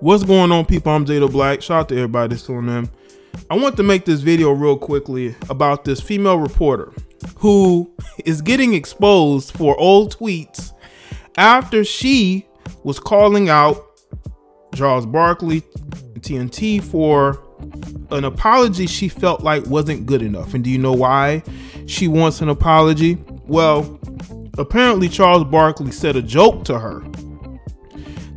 What's going on, people? I'm Jaye Black. Shout out to everybody that's tuning in. I want to make this video real quickly about this female reporter who is getting exposed for old tweets after she was calling out Charles Barkley, TNT, for an apology she felt like wasn't good enough. And do you know why she wants an apology? Well, apparently Charles Barkley said a joke to her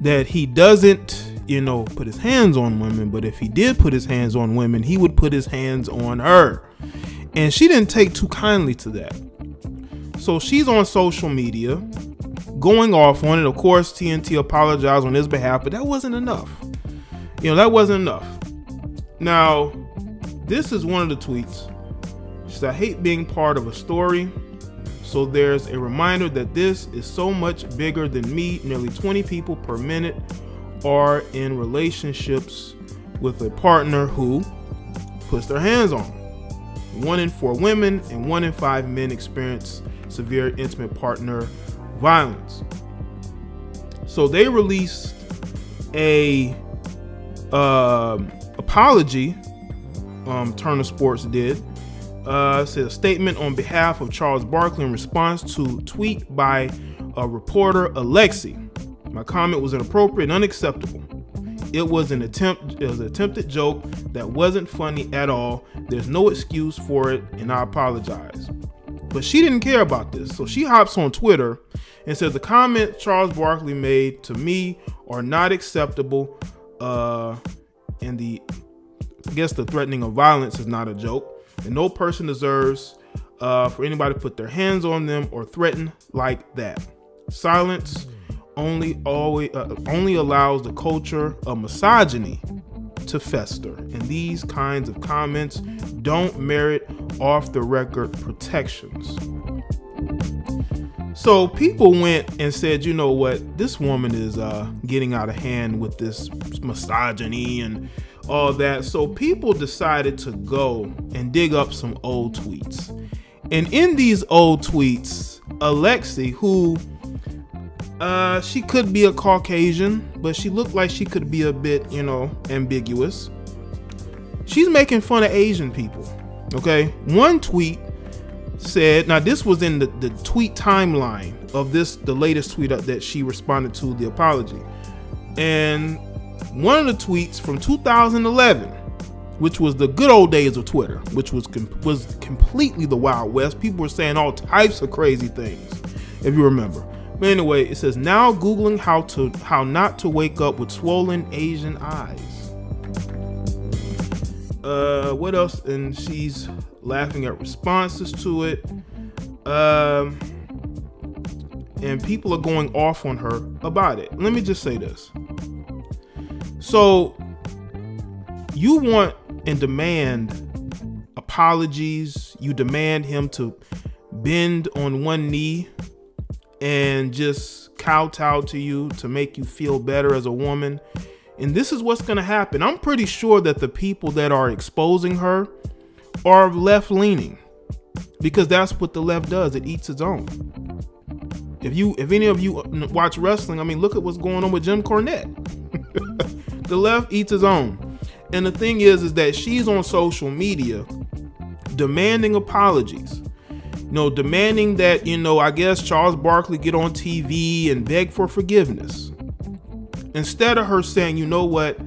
that he doesn't, put his hands on women, but if he did put his hands on women, he would put his hands on her. And she didn't take too kindly to that. So she's on social media going off on it. Of course, TNT apologized on his behalf, but that wasn't enough. That wasn't enough. Now, this is one of the tweets. She said, "I hate being part of a story. So there's a reminder that this is so much bigger than me. Nearly 20 people per minute are in relationships with a partner who puts their hands on them. 1 in 4 women and 1 in 5 men experience severe intimate partner violence." So they released a apology. Turner Sports did. Said a statement on behalf of Charles Barkley in response to tweet by reporter Alexi. "My comment was inappropriate and unacceptable. It was an attempted joke that wasn't funny at all. There's no excuse for it, and I apologize." But she didn't care about this, so she hops on Twitter and says the comment Charles Barkley made to me are not acceptable. And I guess the threatening of violence is not a joke. And no person deserves for anybody to put their hands on them or threaten like that. Silence only allows the culture of misogyny to fester, and these kinds of comments don't merit off-the-record protections. So people went and said, you know what, this woman is getting out of hand with this misogyny and all that. So people decided to go and dig up some old tweets. And in these old tweets, Alexi, who she could be a Caucasian, but she looked like she could be a bit, ambiguous. She's making fun of Asian people. Okay. One tweet said, now this was in the tweet timeline of the latest tweet that she responded to the apology. And one of the tweets from 2011, which was the good old days of Twitter, which was completely the Wild West. People were saying all types of crazy things, if you remember. But anyway, it says, "Now Googling how not to wake up with swollen Asian eyes." What else? And she's laughing at responses to it. And people are going off on her about it. Let me just say this. So you want and demand apologies. You demand him to bend on one knee and just kowtow to you to make you feel better as a woman. And this is what's going to happen. I'm pretty sure that the people that are exposing her are left leaning, because that's what the left does. It eats its own. If any of you watch wrestling, I mean, look at what's going on with Jim Cornette. The left eats its own. And the thing is that she's on social media demanding apologies. Demanding that, I guess Charles Barkley get on TV and beg for forgiveness. Instead of her saying, you know what,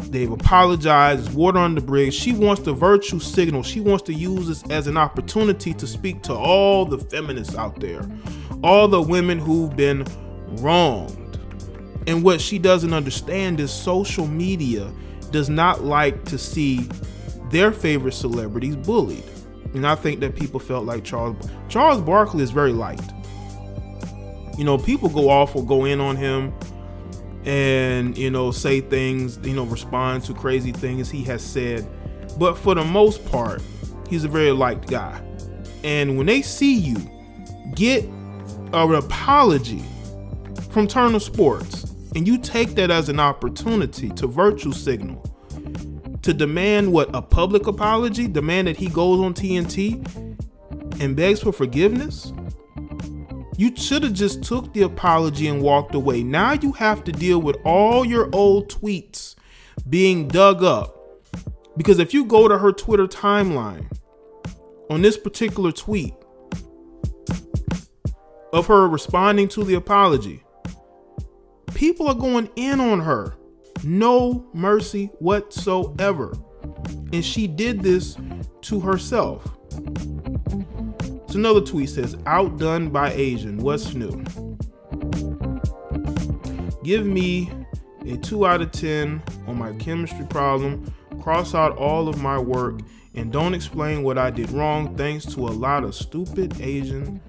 they've apologized, it's water on the bridge. She wants the virtue signal. She wants to use this as an opportunity to speak to all the feminists out there, all the women who've been wronged. And what she doesn't understand is social media does not like to see their favorite celebrities bullied. And I think that people felt like Charles Barkley is very liked. People go off or go in on him and, say things, respond to crazy things he has said. But for the most part, he's a very liked guy. And when they see you get an apology from Turner Sports, and you take that as an opportunity to virtue signal, to demand a public apology, demand that he goes on TNT and begs for forgiveness, You should have just took the apology and walked away. Now you have to deal with all your old tweets being dug up. Because if you go to her Twitter timeline on this particular tweet of her responding to the apology, people are going in on her. No mercy whatsoever. And she did this to herself. So another tweet says, outdone by Asian, what's new? Give me a 2 out of 10 on my chemistry problem, cross out all of my work, and don't explain what I did wrong. Thanks to a lot of stupid Asian.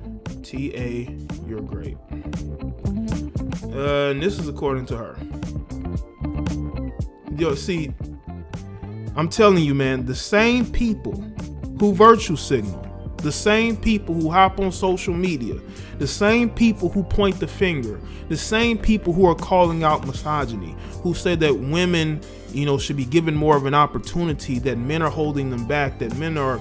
TA, you're great. And this is according to her. Yo, see, I'm telling you, man, the same people who virtue signal, the same people who hop on social media, the same people who point the finger, the same people who are calling out misogyny, who say that women, you know, should be given more of an opportunity, that men are holding them back, that men are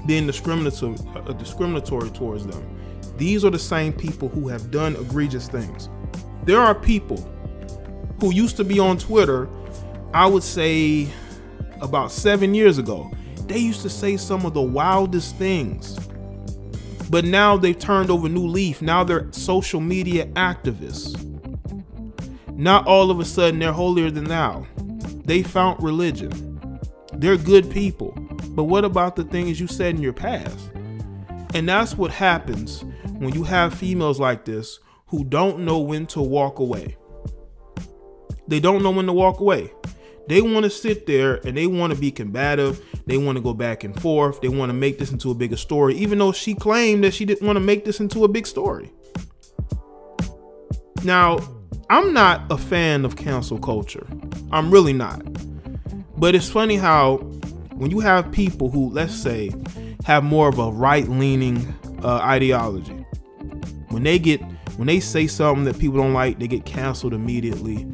being discriminatory towards them. These are the same people who have done egregious things. There are people who used to be on Twitter, I would say about 7 years ago. They used to say some of the wildest things. But now they've turned over a new leaf. Now they're social media activists. Not all of a sudden they're holier than thou. They found religion. They're good people. But what about the things you said in your past? And that's what happens when you have females like this who don't know when to walk away. They don't know when to walk away. They want to sit there and they want to be combative. They want to go back and forth. They want to make this into a bigger story, even though she claimed that she didn't want to make this into a big story. Now, I'm not a fan of cancel culture. I'm really not. But it's funny how when you have people who, let's say, have more of a right-leaning ideology, when they say something that people don't like, they get canceled immediately.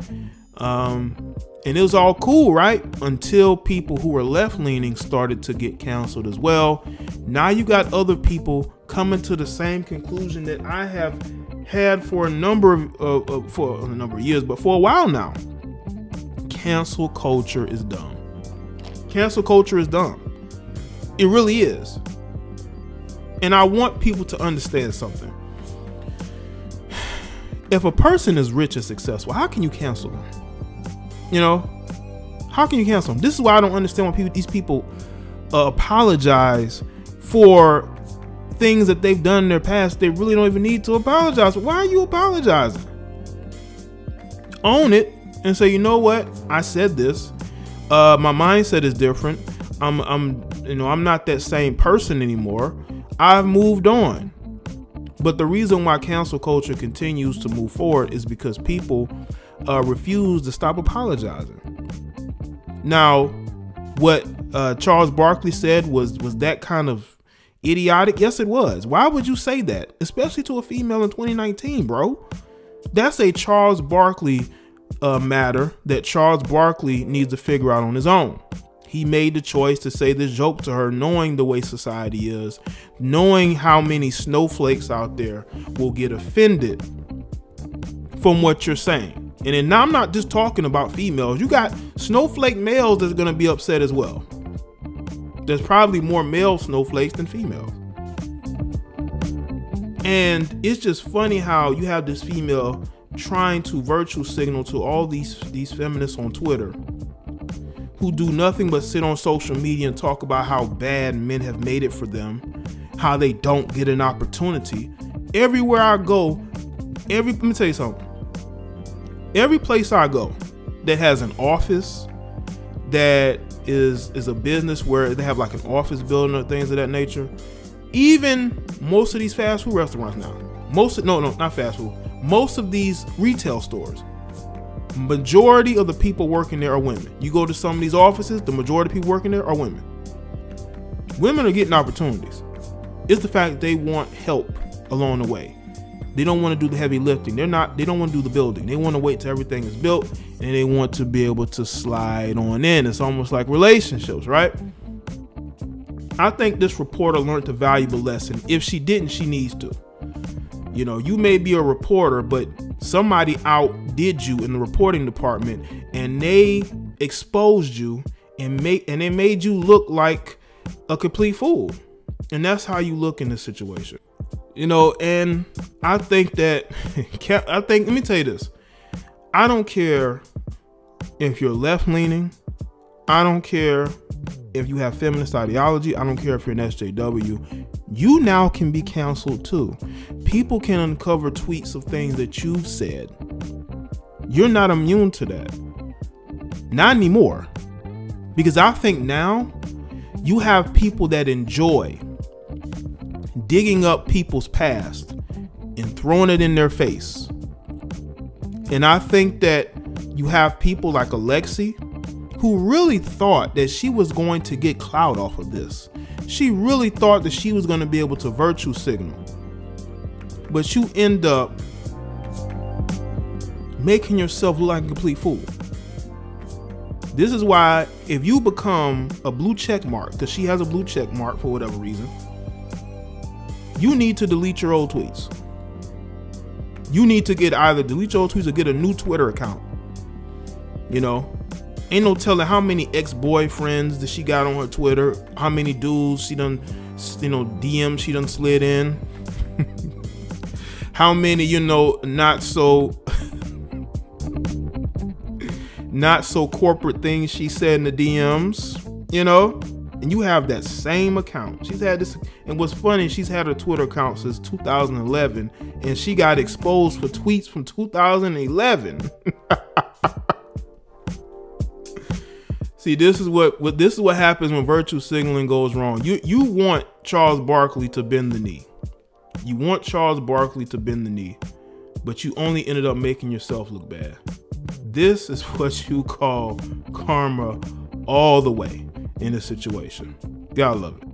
And it was all cool, right? Until people who were left-leaning started to get canceled as well. Now you got other people coming to the same conclusion that I have had for a number of years, but for a while now. Cancel culture is dumb. Cancel culture is dumb. It really is. And I want people to understand something. If a person is rich and successful, how can you cancel them? You know, how can you cancel them? This is why I don't understand why these people apologize for things that they've done in their past. They really don't even need to apologize. Why are you apologizing? Own it and say, you know what? I said this. My mindset is different. I'm not that same person anymore. I've moved on. But the reason why cancel culture continues to move forward is because people refuse to stop apologizing. Now, what Charles Barkley said was that kind of idiotic? Yes, it was. Why would you say that? Especially to a female in 2019, bro. That's a Charles Barkley matter that Charles Barkley needs to figure out on his own. He made the choice to say this joke to her, knowing the way society is, knowing how many snowflakes out there will get offended from what you're saying. And then now I'm not just talking about females. You got snowflake males that's going to be upset as well. There's probably more male snowflakes than female. And it's just funny how you have this female trying to virtue signal to all these feminists on Twitter who do nothing but sit on social media and talk about how bad men have made it for them, how they don't get an opportunity. Everywhere I go, let me tell you something. Every place I go that has an office, that is a business where they have like an office building or things of that nature, even most of these fast food restaurants now, not fast food, most of these retail stores, majority of the people working there are women. You go to some of these offices, the majority of people working there are women. Women are getting opportunities. It's the fact that they want help along the way. They don't want to do the heavy lifting. They don't want to do the building. They want to wait till everything is built and they want to be able to slide on in. It's almost like relationships, right? I think this reporter learned a valuable lesson. If she didn't, she needs to. You know, you may be a reporter, but somebody outdid you in the reporting department, and they exposed you and they made you look like a complete fool. And that's how you look in this situation. You know, and I think that, let me tell you this. I don't care if you're left leaning. I don't care if you have feminist ideology. I don't care if you're an SJW. You now can be canceled too. People can uncover tweets of things that you've said. You're not immune to that. Not anymore. Because I think now you have people that enjoy digging up people's past and throwing it in their face. And I think that you have people like Alexi who really thought that she was going to get clout off of this. She really thought that she was going to be able to virtue signal. But you end up making yourself look like a complete fool. This is why if you become a blue check mark, because she has a blue check mark for whatever reason, you need to delete your old tweets. You need to get either delete your old tweets or get a new Twitter account. You know, ain't no telling how many ex-boyfriends that she got on her Twitter, how many dudes she done, you know, DMs she done slid in, how many, you know, not so corporate things she said in the DMs, you know. And you have that same account. She's had this, and what's funny, she's had her Twitter account since 2011, and she got exposed for tweets from 2011. See, this is what happens when virtue signaling goes wrong. You want Charles Barkley to bend the knee. You want Charles Barkley to bend the knee, but you only ended up making yourself look bad. This is what you call karma all the way in a situation. Gotta love it.